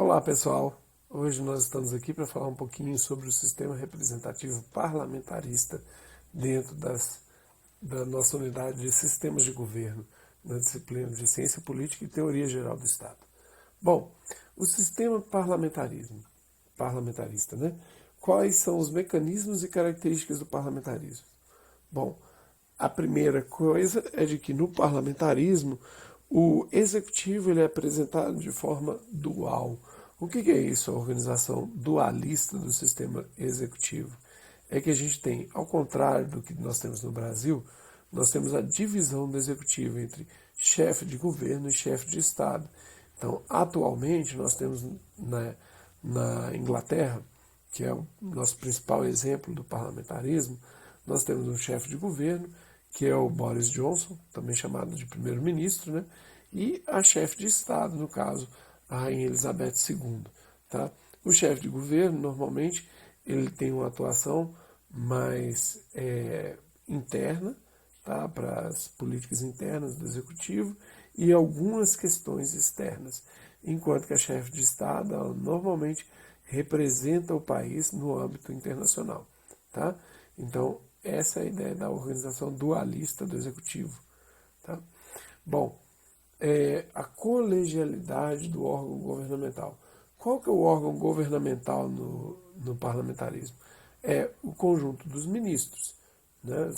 Olá pessoal, hoje nós estamos aqui para falar um pouquinho sobre o sistema representativo parlamentarista dentro da nossa unidade de sistemas de governo, na disciplina de Ciência Política e Teoria Geral do Estado. Bom, o sistema parlamentarista, né? Quais são os mecanismos e características do parlamentarismo? Bom, a primeira coisa é de que no parlamentarismo o executivo ele é apresentado de forma dual. O que é isso, a organização dualista do sistema executivo? É que a gente tem, ao contrário do que nós temos no Brasil, nós temos a divisão do executivo entre chefe de governo e chefe de Estado. Então, atualmente, nós temos na Inglaterra, que é o nosso principal exemplo do parlamentarismo, nós temos um chefe de governo, que é o Boris Johnson, também chamado de primeiro-ministro, né? E a chefe de Estado, no caso, a Rainha Elizabeth II. Tá? O chefe de governo, normalmente, ele tem uma atuação mais interna, tá? Para as políticas internas do executivo e algumas questões externas, enquanto que a chefe de Estado, ela normalmente representa o país no âmbito internacional. Tá? Então, essa é a ideia da organização dualista do executivo. Tá? Bom, a colegialidade do órgão governamental. Qual que é o órgão governamental no parlamentarismo? É o conjunto dos ministros. Né?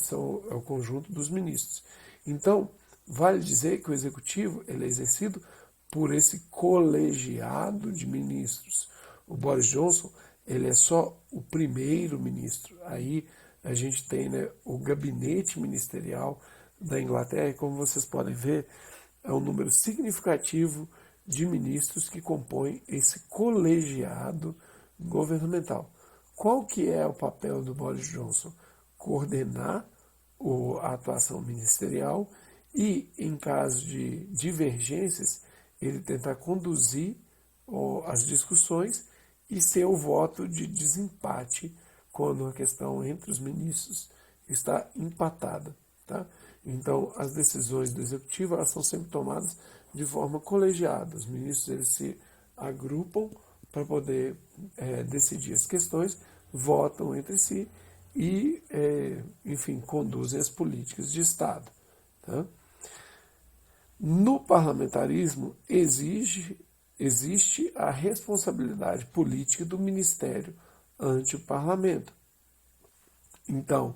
É o conjunto dos ministros. Então, vale dizer que o executivo ele é exercido por esse colegiado de ministros. O Boris Johnson ele é só o primeiro-ministro. Aí a gente tem, né, o gabinete ministerial da Inglaterra, e como vocês podem ver, é um número significativo de ministros que compõem esse colegiado governamental. Qual que é o papel do Boris Johnson? Coordenar a atuação ministerial e, em caso de divergências, ele tentar conduzir as discussões e ser o voto de desempate quando a questão entre os ministros está empatada. Tá? Então, as decisões do executivo elas são sempre tomadas de forma colegiada. Os ministros eles se agrupam para poder decidir as questões, votam entre si e, enfim, conduzem as políticas de Estado. Tá? No parlamentarismo existe a responsabilidade política do ministério ante o parlamento. Então,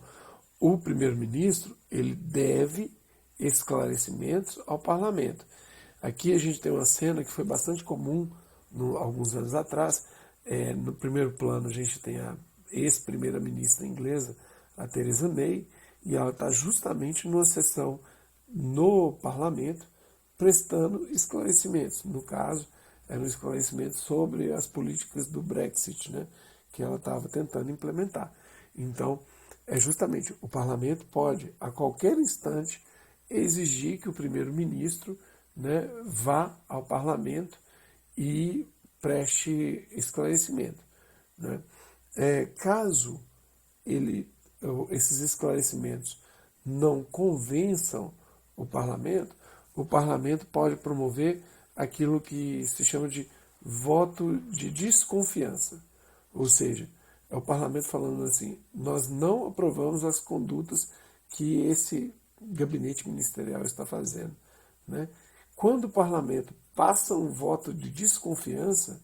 o primeiro-ministro ele deve esclarecimentos ao parlamento. Aqui a gente tem uma cena que foi bastante comum alguns anos atrás. No primeiro plano a gente tem a ex-primeira-ministra inglesa, a Theresa May, e ela está justamente numa sessão no parlamento prestando esclarecimentos. No caso, era um esclarecimento sobre as políticas do Brexit, né, que ela estava tentando implementar. Então, justamente o parlamento pode, a qualquer instante, exigir que o primeiro-ministro, né, vá ao parlamento e preste esclarecimento. Né. Caso esses esclarecimentos não convençam o parlamento pode promover aquilo que se chama de voto de desconfiança. Ou seja, é o parlamento falando assim, nós não aprovamos as condutas que esse gabinete ministerial está fazendo. Né? Quando o parlamento passa um voto de desconfiança,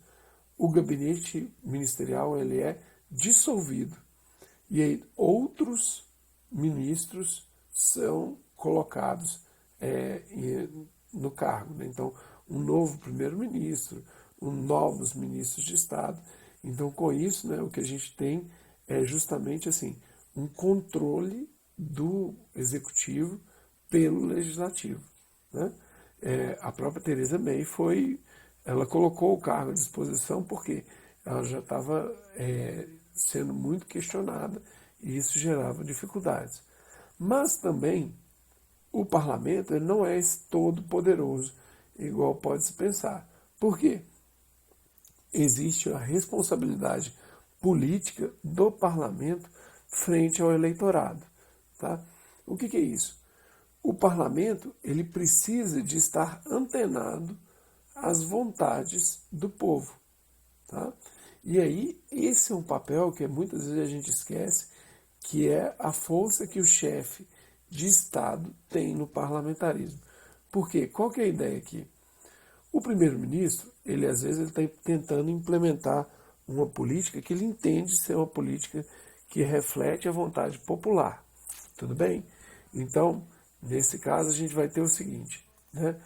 o gabinete ministerial ele é dissolvido. E aí outros ministros são colocados no cargo. Né? Então, um novo primeiro-ministro, novos ministros de Estado. Então, com isso, né, o que a gente tem é justamente assim, um controle do executivo pelo legislativo. Né? A própria Theresa May ela colocou o cargo à disposição porque ela já estava sendo muito questionada e isso gerava dificuldades. Mas também o parlamento ele não é todo poderoso, igual pode se pensar. Por quê? Existe a responsabilidade política do parlamento frente ao eleitorado. Tá? O que é isso? O parlamento ele precisa de estar antenado às vontades do povo. tá? E aí, esse é um papel que muitas vezes a gente esquece, que é a força que o chefe de Estado tem no parlamentarismo. Por quê? Qual que é a ideia aqui? O primeiro-ministro, ele às vezes está tentando implementar uma política que ele entende ser uma política que reflete a vontade popular. Tudo bem? Então, nesse caso, a gente vai ter o seguinte, né?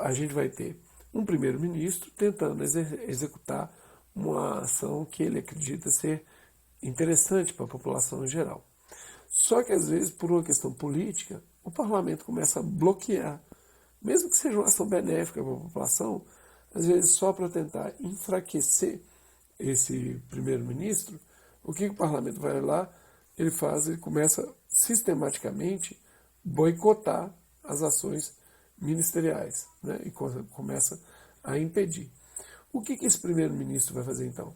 A gente vai ter um primeiro-ministro tentando executar uma ação que ele acredita ser interessante para a população em geral. Só que, às vezes, por uma questão política, o parlamento começa a bloquear, mesmo que seja uma ação benéfica para a população, às vezes só para tentar enfraquecer esse primeiro-ministro, o que o parlamento vai lá, ele faz, ele começa sistematicamente boicotar as ações ministeriais, né, e começa a impedir. O que esse primeiro-ministro vai fazer então?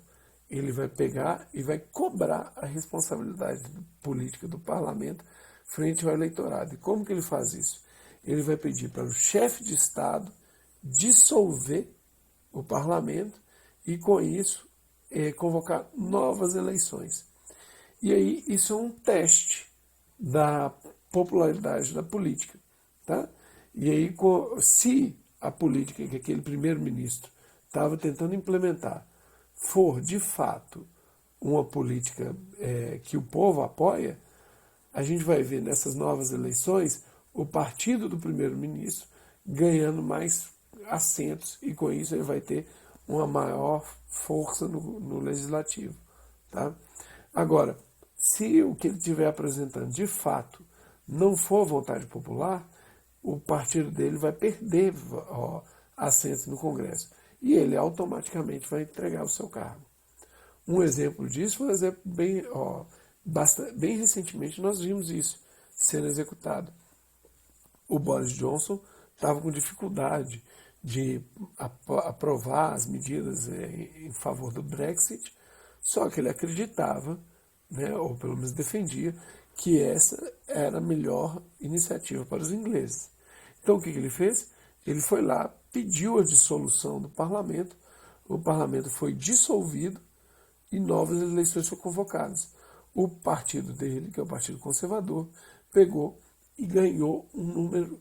Ele vai pegar e vai cobrar a responsabilidade política do parlamento frente ao eleitorado. E como que ele faz isso? Ele vai pedir para o chefe de Estado dissolver o parlamento e, com isso, convocar novas eleições. E aí, isso é um teste da popularidade da política. Tá? E aí, se a política que aquele primeiro-ministro estava tentando implementar for, de fato, uma política que o povo apoia, a gente vai ver nessas novas eleições o partido do primeiro-ministro ganhando mais assentos e, com isso, ele vai ter uma maior força no legislativo. Tá? Agora, se o que ele estiver apresentando de fato não for vontade popular, o partido dele vai perder assentos no Congresso e ele automaticamente vai entregar o seu cargo. Um exemplo disso foi um exemplo bem recentemente nós vimos isso sendo executado. O Boris Johnson estava com dificuldade de aprovar as medidas em favor do Brexit, só que ele acreditava, né, ou pelo menos defendia, que essa era a melhor iniciativa para os ingleses. Então o que ele fez? Ele foi lá, pediu a dissolução do parlamento, o parlamento foi dissolvido e novas eleições foram convocadas. O partido dele, que é o Partido Conservador, pegou e ganhou um número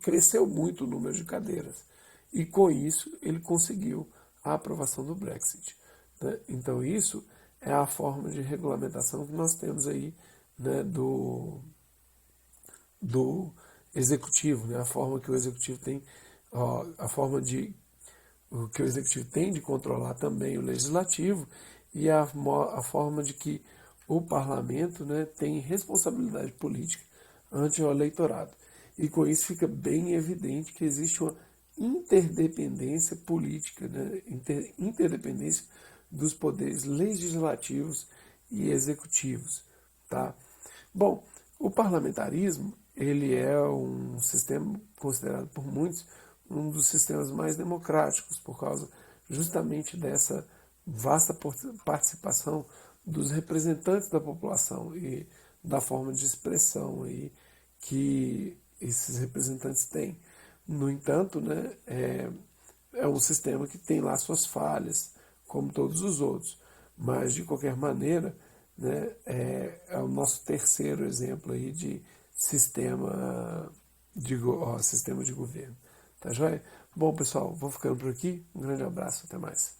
cresceu muito o número de cadeiras. E com isso ele conseguiu a aprovação do Brexit. Né? Então isso é a forma de regulamentação que nós temos aí, né, do executivo, né? A forma que o executivo tem, a forma de o que o executivo tem de controlar também o legislativo e a forma de que o parlamento, né, tem responsabilidade política ante o eleitorado. E com isso fica bem evidente que existe uma interdependência política, né, interdependência dos poderes legislativos e executivos. Tá? Bom, o parlamentarismo ele é um sistema considerado por muitos um dos sistemas mais democráticos, por causa justamente dessa vasta participação dos representantes da população e da forma de expressão aí que esses representantes têm. No entanto, né, é um sistema que tem lá suas falhas, como todos os outros, mas de qualquer maneira, né, é o nosso terceiro exemplo aí de sistema sistema de governo. Tá joia? Bom, pessoal, vou ficando por aqui. Um grande abraço, até mais.